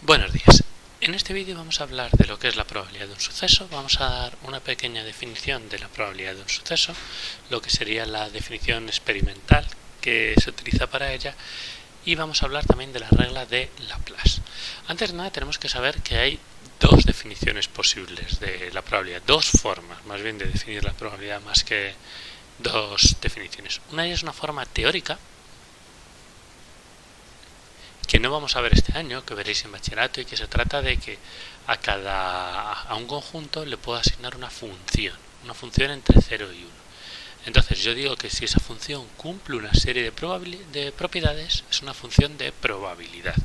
Buenos días. En este vídeo vamos a hablar de lo que es la probabilidad de un suceso. Vamos a dar una pequeña definición de la probabilidad de un suceso, lo que sería la definición experimental que se utiliza para ella, y vamos a hablar también de la regla de Laplace. Antes de nada tenemos que saber que hay dos definiciones posibles de la probabilidad, dos formas más bien de definir la probabilidad más que dos definiciones. Una de ellas es una forma teórica, que no vamos a ver este año, que veréis en bachillerato, y que se trata de que a un conjunto le puedo asignar una función entre 0 y 1. Entonces yo digo que si esa función cumple una serie de propiedades, es una función de probabilidad.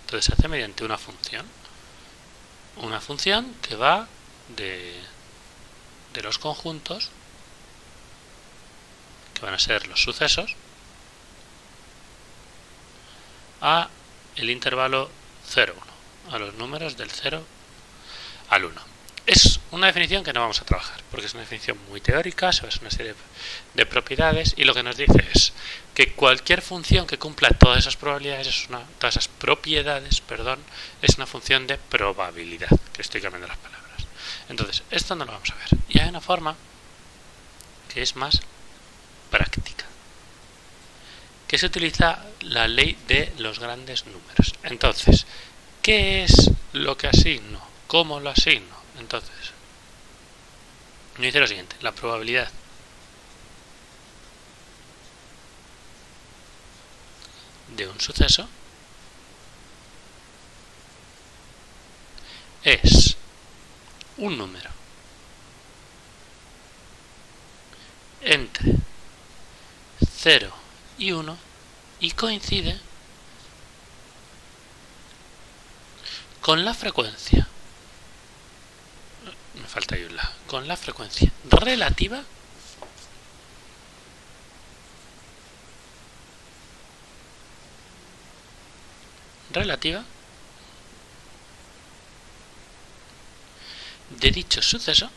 Entonces se hace mediante una función que va de los conjuntos, que van a ser los sucesos, a el intervalo 0, 1, a los números del 0 al 1. Es una definición que no vamos a trabajar, porque es una definición muy teórica, se basa en una serie de propiedades, y lo que nos dice es que cualquier función que cumpla todas esas propiedades es una función de probabilidad, que estoy cambiando las palabras. Entonces, esto no lo vamos a ver. Y hay una forma que es más práctica, que se utiliza la ley de los grandes números. Entonces, ¿qué es lo que asigno? ¿Cómo lo asigno? Entonces, me dice lo siguiente: la probabilidad de un suceso es un número entre 0 y 1 y coincide con la frecuencia, me falta ahí un la, con la frecuencia relativa de dicho suceso.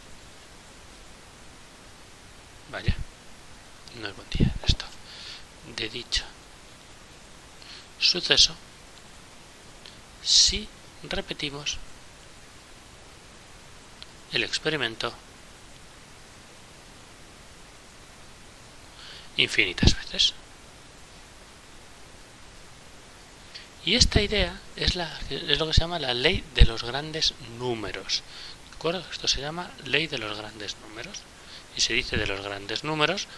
Vaya, no es buen día esto. De dicho suceso si repetimos el experimento infinitas veces. Y esta idea es lo que se llama la ley de los grandes números. ¿De acuerdo? Esto se llama ley de los grandes números. Y se dice de los grandes números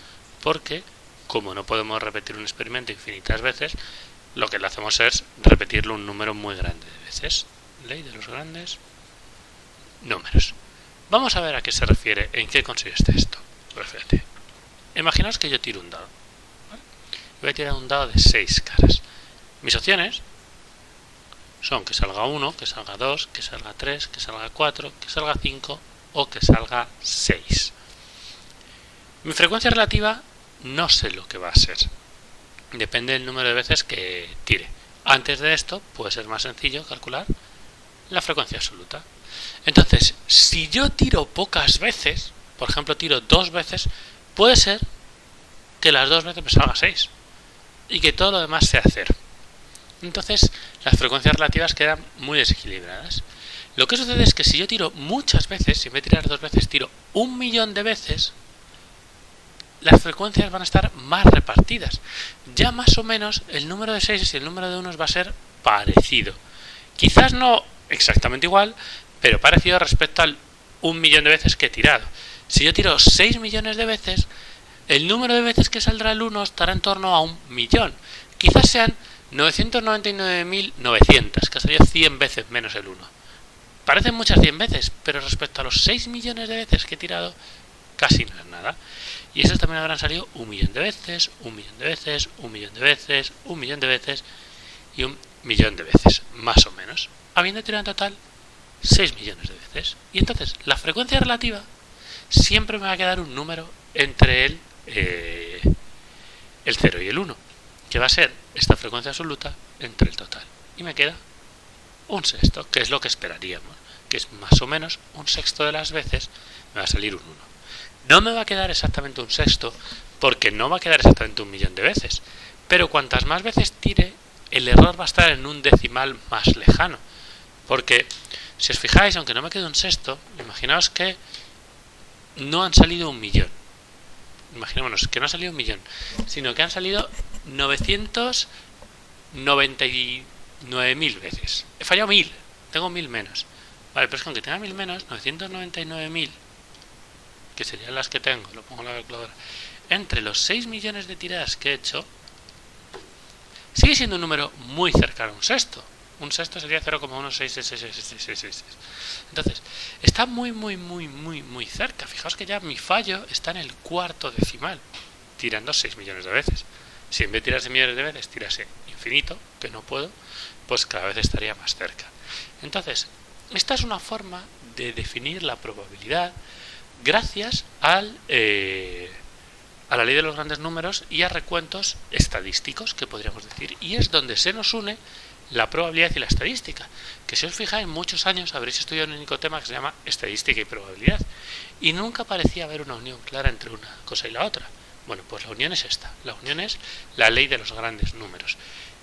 porque, como no podemos repetir un experimento infinitas veces, lo que le hacemos es repetirlo un número muy grande de veces. Ley de los grandes números. Vamos a ver a qué se refiere, en qué consiste esto. Pues fíjate, imaginaos que yo tiro un dado, ¿vale? Voy a tirar un dado de 6 caras. Mis opciones son que salga 1, que salga 2, que salga 3, que salga 4, que salga 5 o que salga 6. Mi frecuencia relativa no sé lo que va a ser. Depende del número de veces que tire. Antes de esto puede ser más sencillo calcular la frecuencia absoluta. Entonces, si yo tiro pocas veces, por ejemplo tiro 2 veces, puede ser que las 2 veces me salga 6 y que todo lo demás sea 0. Entonces, las frecuencias relativas quedan muy desequilibradas. Lo que sucede es que si yo tiro muchas veces, si en vez de tirar 2 veces tiro 1.000.000 de veces, las frecuencias van a estar más repartidas. Ya más o menos el número de 6 y el número de 1 va a ser parecido. Quizás no exactamente igual, pero parecido respecto al 1.000.000 de veces que he tirado. Si yo tiro 6 millones de veces, el número de veces que saldrá el 1 estará en torno a 1.000.000. Quizás sean 999.900, que sería 100 veces menos el 1. Parecen muchas 100 veces, pero respecto a los 6 millones de veces que he tirado, casi no es nada. Y esos también habrán salido 1.000.000 de veces, 1.000.000 de veces, 1.000.000 de veces, 1.000.000 de veces y 1.000.000 de veces, más o menos, habiendo tirado en total 6 millones de veces. Y entonces la frecuencia relativa siempre me va a quedar un número entre el 0 y el 1, que va a ser esta frecuencia absoluta entre el total. Y me queda un sexto, que es lo que esperaríamos, que es más o menos un sexto de las veces me va a salir un 1. No me va a quedar exactamente un sexto, porque no va a quedar exactamente 1.000.000 de veces, pero cuantas más veces tire, el error va a estar en un decimal más lejano. Porque, si os fijáis, aunque no me quede un sexto, imaginaos que no han salido 1.000.000. Imaginémonos que no ha salido 1.000.000, sino que han salido 999.000 veces. He fallado 1.000, tengo 1.000 menos. Vale, pero es que aunque tenga 1.000 menos, 999.000, que serían las que tengo, lo pongo en la calculadora, entre los 6 millones de tiradas que he hecho, sigue siendo un número muy cercano a un sexto. Un sexto sería 0,1666666. Entonces, está muy cerca. Fijaos que ya mi fallo está en el cuarto decimal, tirando 6 millones de veces. Si en vez de tirarse millones de veces tirase infinito, que no puedo, pues cada vez estaría más cerca. Entonces, esta es una forma de definir la probabilidad gracias a la ley de los grandes números y a recuentos estadísticos, que podríamos decir, y es donde se nos une la probabilidad y la estadística, que si os fijáis, en muchos años habréis estudiado un único tema que se llama estadística y probabilidad, y nunca parecía haber una unión clara entre una cosa y la otra. Bueno, pues la unión es esta, la unión es la ley de los grandes números.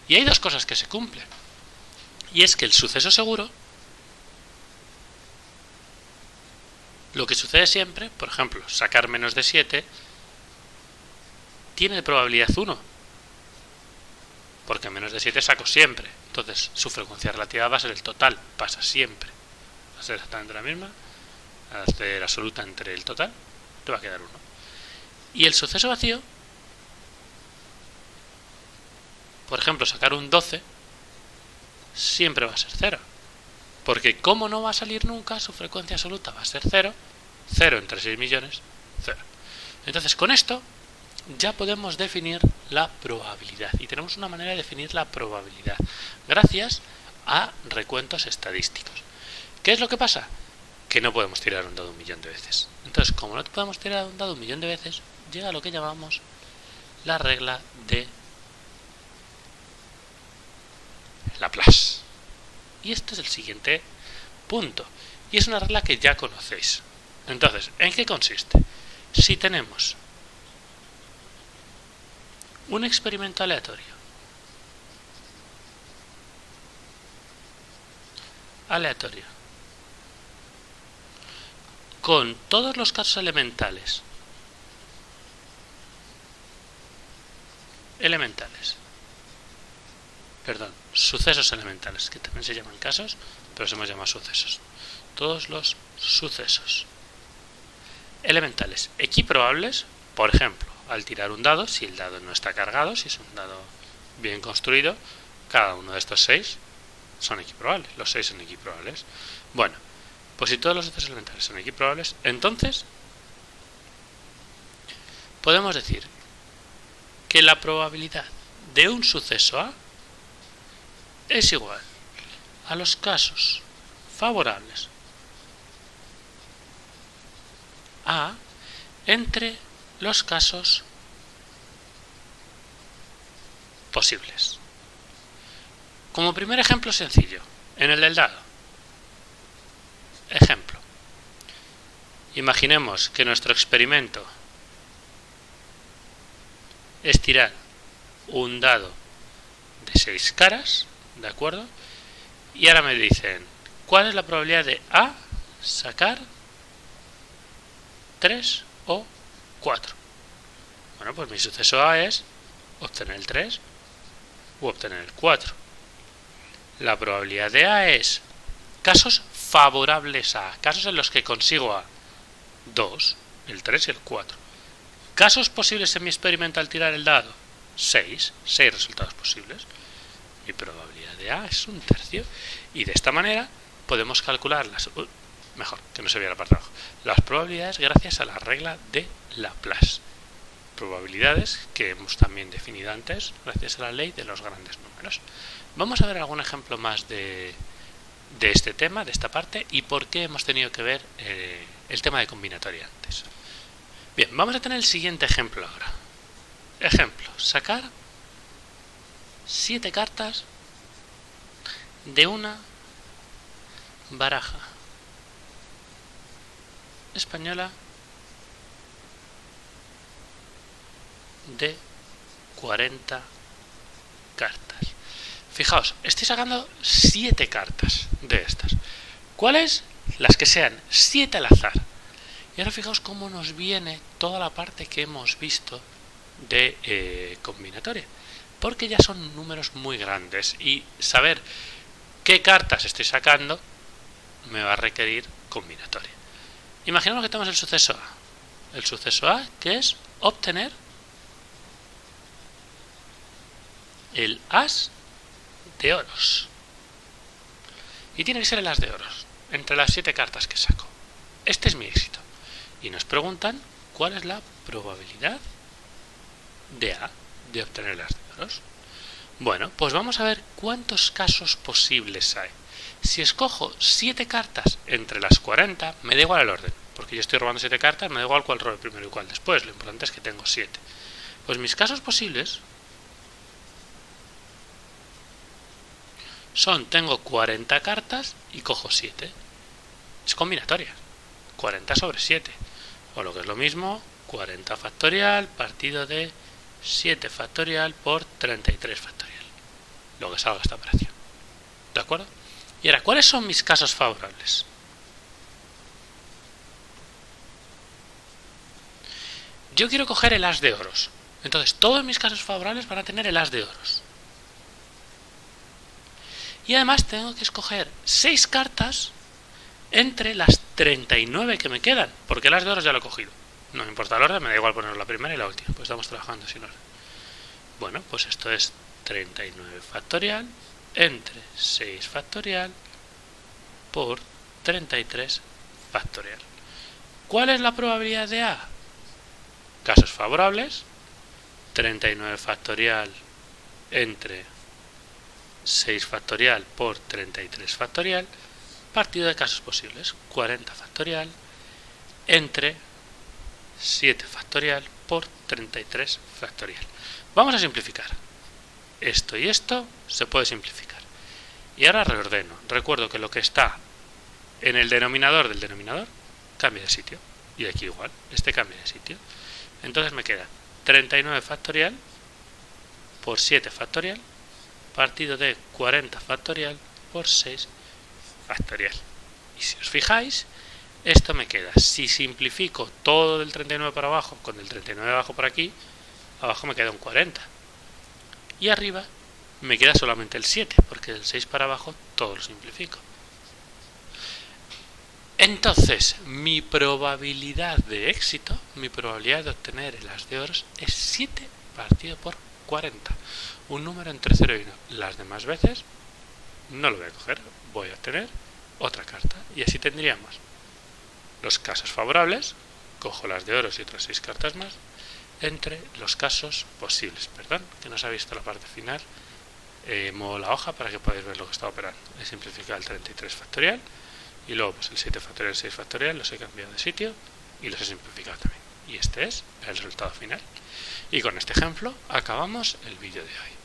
Y hay dos cosas que se cumplen, y es que el suceso seguro, lo que sucede siempre, por ejemplo, sacar menos de 7, tiene probabilidad 1, porque menos de 7 saco siempre. Entonces su frecuencia relativa va a ser el total, pasa siempre. Va a ser exactamente la misma, va a ser absoluta entre el total, te va a quedar 1. Y el suceso vacío, por ejemplo, sacar un 12, siempre va a ser 0. Porque como no va a salir nunca, su frecuencia absoluta va a ser 0. 0 entre 6 millones, 0. Entonces con esto ya podemos definir la probabilidad. Y tenemos una manera de definir la probabilidad gracias a recuentos estadísticos. ¿Qué es lo que pasa? Que no podemos tirar un dado 1.000.000 de veces. Entonces, como no podemos tirar un dado 1.000.000 de veces, llega lo que llamamos la regla de Laplace. Y este es el siguiente punto. Y es una regla que ya conocéis. Entonces, ¿en qué consiste? Si tenemos un experimento aleatorio con todos los casos elementales sucesos elementales, que también se llaman casos, pero se hemos llamado sucesos. Todos los sucesos elementales equiprobables, por ejemplo, al tirar un dado, si el dado no está cargado, si es un dado bien construido, cada uno de estos 6 son equiprobables, los 6 son equiprobables. Bueno, pues si todos los sucesos elementales son equiprobables, entonces podemos decir que la probabilidad de un suceso A es igual a los casos favorables A entre los casos posibles. Como primer ejemplo sencillo, en el del dado. Ejemplo. Imaginemos que nuestro experimento es tirar un dado de 6 caras, ¿de acuerdo? Y ahora me dicen, ¿cuál es la probabilidad de A sacar 3 o 4? Bueno, pues mi suceso A es obtener el 3 u obtener el 4. La probabilidad de A es casos favorables a, casos en los que consigo A, 2, el 3 y el 4. Casos posibles en mi experimento al tirar el dado, 6 resultados posibles. Mi probabilidad de A es 1/3. Y de esta manera podemos calcular mejor, que no se vea la parte de abajo, las probabilidades gracias a la regla de Laplace. Probabilidades que hemos también definido antes gracias a la ley de los grandes números. Vamos a ver algún ejemplo más de este tema, de esta parte, y por qué hemos tenido que ver el tema de combinatoria antes. Bien, vamos a tener el siguiente ejemplo ahora. Ejemplo, sacar 7 cartas de una baraja española de 40 cartas. Fijaos, estoy sacando 7 cartas de estas. ¿Cuáles? Las que sean 7 al azar. Y ahora fijaos cómo nos viene toda la parte que hemos visto de combinatoria. Porque ya son números muy grandes y saber qué cartas estoy sacando me va a requerir combinatoria. Imaginemos que tenemos el suceso A. El suceso A, que es obtener el as de oros. Y tiene que ser el as de oros, entre las 7 cartas que saco. Este es mi éxito. Y nos preguntan cuál es la probabilidad de A de obtener el as de oros. Bueno, pues vamos a ver cuántos casos posibles hay. Si escojo 7 cartas entre las 40, me da igual el orden, porque yo estoy robando 7 cartas, me da igual cuál robe primero y cuál después, lo importante es que tengo 7. Pues mis casos posibles son, tengo 40 cartas y cojo 7. Es combinatoria, 40 sobre 7, o lo que es lo mismo, 40 factorial partido de 7 factorial por 33 factorial, lo que salga esta operación. ¿De acuerdo? Y ahora, ¿cuáles son mis casos favorables? Yo quiero coger el as de oros. Entonces, todos mis casos favorables van a tener el as de oros. Y además tengo que escoger 6 cartas entre las 39 que me quedan, porque el as de oros ya lo he cogido. No me importa el orden, me da igual poner la primera y la última, pues estamos trabajando sin orden. Bueno, pues esto es 39 factorial entre 6 factorial por 33 factorial. ¿Cuál es la probabilidad de A? Casos favorables, 39 factorial entre 6 factorial por 33 factorial, partido de casos posibles, 40 factorial entre 7 factorial por 33 factorial. Vamos a simplificar. Esto y esto se puede simplificar. Y ahora reordeno. Recuerdo que lo que está en el denominador del denominador cambia de sitio. Y aquí igual, este cambia de sitio. Entonces me queda 39 factorial por 7 factorial partido de 40 factorial por 6 factorial. Y si os fijáis, esto me queda. Si simplifico todo del 39 para abajo con el 39 abajo por aquí, abajo me queda un 40. Y arriba me queda solamente el 7, porque del 6 para abajo todo lo simplifico. Entonces, mi probabilidad de éxito, mi probabilidad de obtener el as de oros es 7 partido por 40. Un número entre 0 y 1. Las demás veces no lo voy a coger, voy a obtener otra carta. Y así tendríamos los casos favorables, cojo las de oros y otras 6 cartas más, entre los casos posibles. Perdón, que no se ha visto la parte final. Muevo la hoja para que podáis ver lo que está operando. He simplificado el 33 factorial y luego pues el 7 factorial y el 6 factorial los he cambiado de sitio y los he simplificado también. Y este es el resultado final. Y con este ejemplo acabamos el vídeo de hoy.